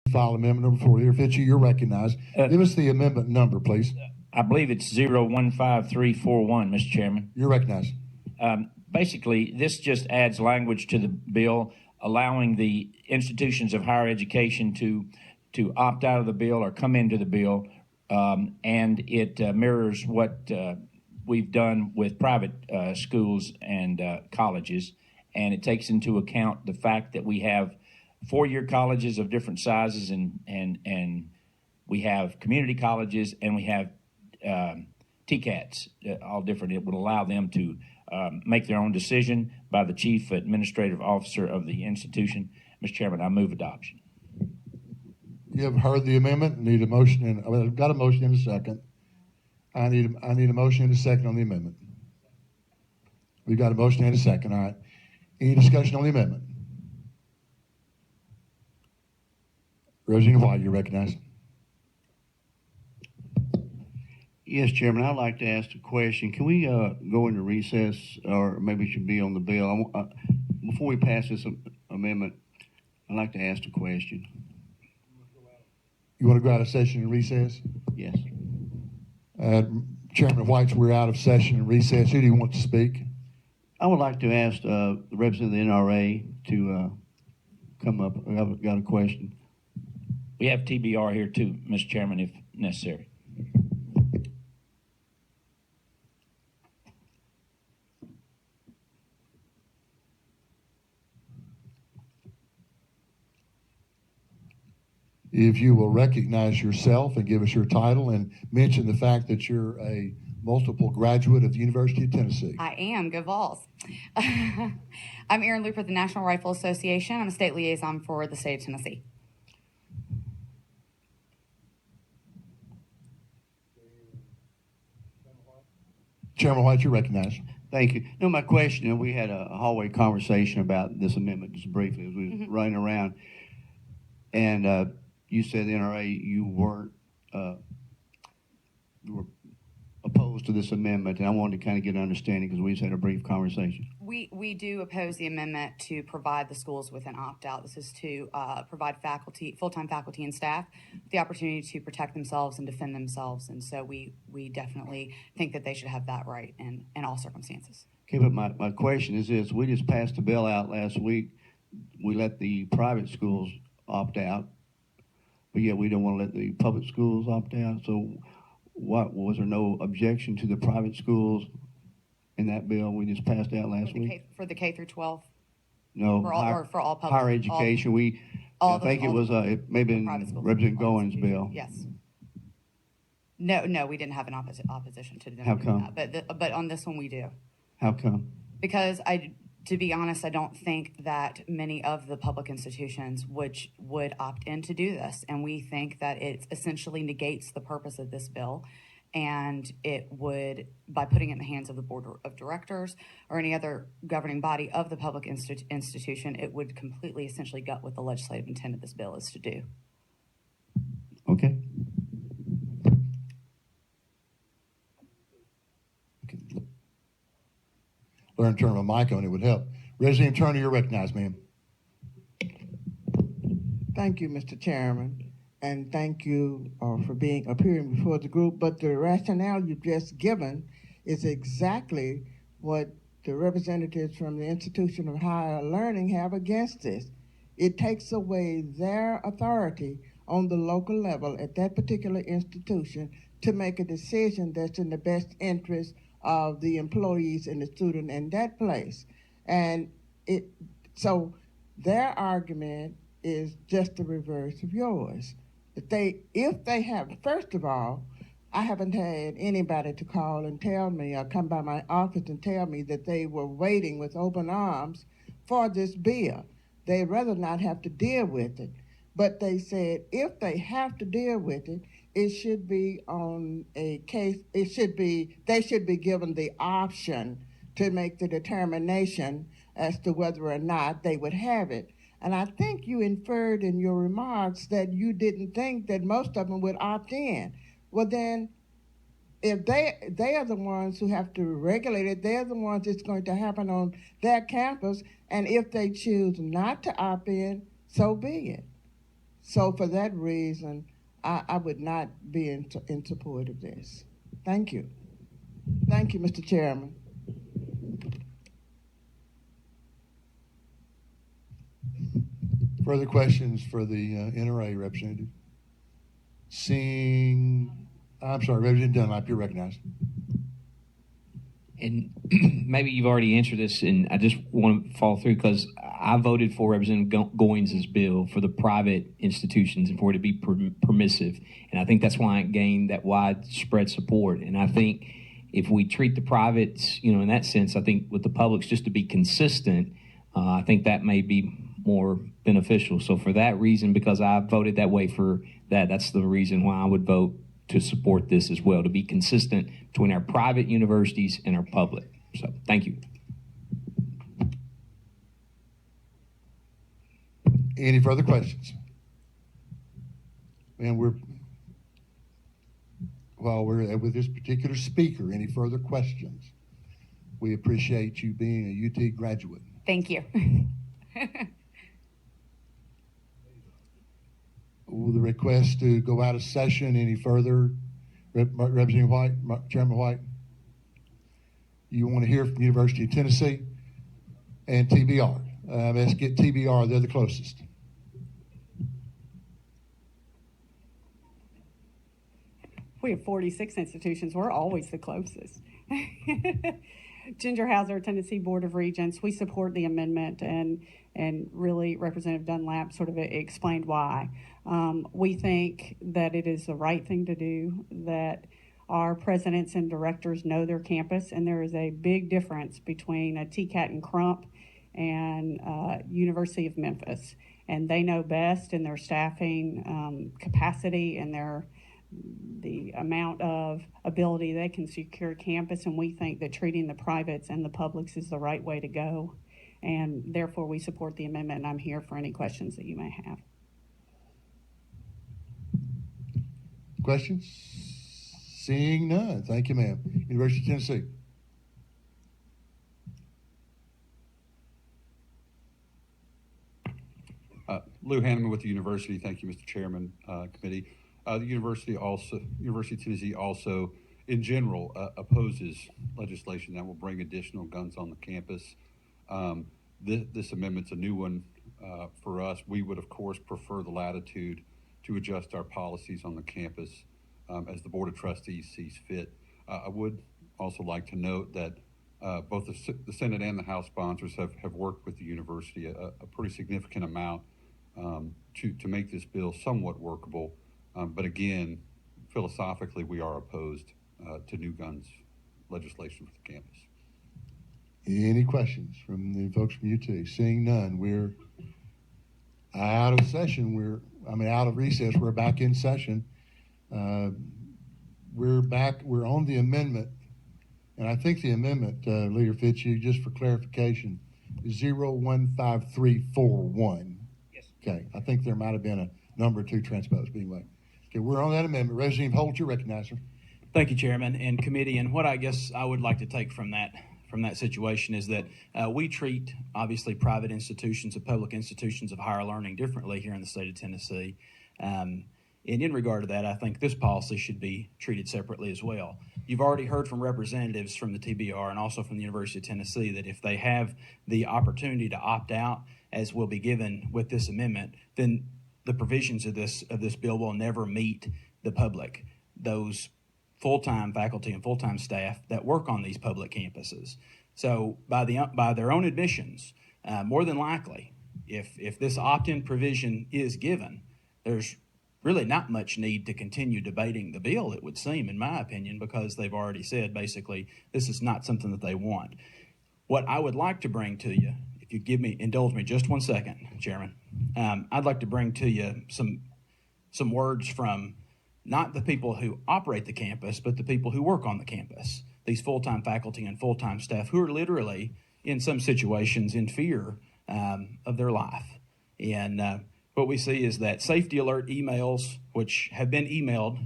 File amendment number 4 here. Fitchy, you're recognized. Give us the amendment number, please. I believe it's 015341, Mr. Chairman. You're recognized. Basically, this just adds language to the bill, allowing the institutions of higher education to opt out of the bill or come into the bill, and it mirrors what we've done with private schools and colleges, and it takes into account the fact that we have four-year colleges of different sizes, and we have community colleges, and we have TCATs, all different. It would allow them to make their own decision by the chief administrative officer of the institution. Mr. Chairman, I move adoption. You have heard the amendment. Need a motion, and I've got a motion in a second. I need a motion in a second on the amendment. We've got a motion in a second. All right. Any discussion on the amendment? Rosina White, you're recognized. Yes, Chairman, I'd like to ask a question. Can we go into recess, or maybe it should be on the bill? Before we pass this amendment, I'd like to ask a question. You want to go out of session and recess? Yes. Chairman White, we're out of session and recess. Who do you want to speak? I would like to ask the representative of the NRA to come up. I've got a question. We have TBR here too, Mr. Chairman, if necessary. If you will recognize yourself and give us your title and mention the fact that you're a multiple graduate of the University of Tennessee. I am. Go Vols. I'm Erin Looper, the National Rifle Association. I'm a state liaison for the state of Tennessee. Chairman White, you're recognized. Thank you. No, my question, we had a hallway conversation about this amendment just briefly as we were running around. And you said the NRA, you were opposed to this amendment, and I wanted to kind of get an understanding because we just had a brief conversation. We do oppose the amendment to provide the schools with an opt-out. This is to provide faculty, full-time faculty and staff, the opportunity to protect themselves and defend themselves, and so we definitely think that they should have that right in all circumstances. Okay, but my question is this. We just passed a bill out last week. We let the private schools opt out, but yet we don't want to let the public schools opt out. So what, was there no objection to the private schools in that bill we just passed out last week? For the K through 12? No, for all public, higher education. I think it was it may have been Representative Goins' bill. Yes. No, we didn't have an opposition to them. How come? But on this one we do. How come? Because to be honest, I don't think that many of the public institutions would opt in to do this. And we think that it essentially negates the purpose of this bill. And it would, by putting it in the hands of the board of directors or any other governing body of the public institution, it would completely essentially gut what the legislative intent of this bill is to do. Okay. Learn to turn my mic on, it would help. Resident Attorney, you're recognized, ma'am. Thank you, Mr. Chairman, and thank you for appearing before the group. But the rationale you've just given is exactly what the representatives from the Institution of Higher Learning have against this. It takes away their authority on the local level at that particular institution to make a decision that's in the best interest of the employees and the student in that place. And so their argument is just the reverse of yours. If they have, first of all, I haven't had anybody to call and tell me or come by my office and tell me that they were waiting with open arms for this bill. They'd rather not have to deal with it. But they said if they have to deal with it, it should be on a case, they should be given the option to make the determination as to whether or not they would have it. And I think you inferred in your remarks that you didn't think that most of them would opt in. Well then, if they are the ones who have to regulate it, they're the ones it's going to happen on their campus, and if they choose not to opt in, so be it. So for that reason, I would not be in support of this. Thank you. Thank you, Mr. Chairman. Further questions for the NRA representative? I'm sorry, Representative Dunlap, you're recognized. And maybe you've already answered this, and I just want to follow through because I voted for Representative Goins' bill for the private institutions and for it to be permissive. And I think that's why it gained that widespread support. And I think if we treat the privates, in that sense, I think with the publics, just to be consistent, I think that may be more beneficial. So for that reason, because I voted that way for that, that's the reason why I would vote to support this as well, to be consistent between our private universities and our public. So thank you. Any further questions? And while we're with this particular speaker, any further questions? We appreciate you being a UT graduate. Thank you. The request to go out of session any further, Representative White, Chairman White? You want to hear from the University of Tennessee and TBR. Let's get TBR, they're the closest. We have 46 institutions. We're always the closest. Ginger Hauser, Tennessee Board of Regents, we support the amendment, and really Representative Dunlap sort of explained why. We think that it is the right thing to do, that our presidents and directors know their campus, and there is a big difference between a TCAT and Crump and University of Memphis. And they know best in their staffing capacity and the amount of ability they can secure campus, and we think that treating the privates and the publics is the right way to go, and therefore we support the amendment, and I'm here for any questions that you may have. Questions? Seeing none. Thank you, ma'am. University of Tennessee. Lou Hanneman with the university. Thank you, Mr. Chairman, committee. The University of Tennessee also, in general, opposes legislation that will bring additional guns on the campus. This amendment's a new one for us. We would, of course, prefer the latitude to adjust our policies on the campus as the Board of Trustees sees fit. I would also like to note that both the Senate and the House sponsors have worked with the university a pretty significant amount to make this bill somewhat workable. But again, philosophically, we are opposed to new guns legislation for the campus. Any questions from the folks from UT? Seeing none, we're out of session. Out of recess. We're back in session. We're on the amendment. And I think the amendment, Leader Fitzhugh, just for clarification, is 015341. Yes. Okay, I think there might have been a number 2 transposed, but anyway. Okay, we're on that amendment. Representative Holt, you recognize her. Thank you, Chairman and committee. And what I guess I would like to take from that situation is that we treat, obviously, private institutions and public institutions of higher learning differently here in the state of Tennessee. And in regard to that, I think this policy should be treated separately as well. You've already heard from representatives from the TBR and also from the University of Tennessee that if they have the opportunity to opt out, as will be given with this amendment, then the provisions of this bill will never meet the public, those full-time faculty and full-time staff that work on these public campuses. So by their own admissions, more than likely, if this opt-in provision is given, there's really not much need to continue debating the bill, it would seem, in my opinion, because they've already said basically this is not something that they want. What I would like to bring to you, if you indulge me just 1 second, Chairman, I'd like to bring to you some words from not the people who operate the campus, but the people who work on the campus, these full-time faculty and full-time staff who are literally, in some situations, in fear of their life. And what we see is that safety alert emails, which have been emailed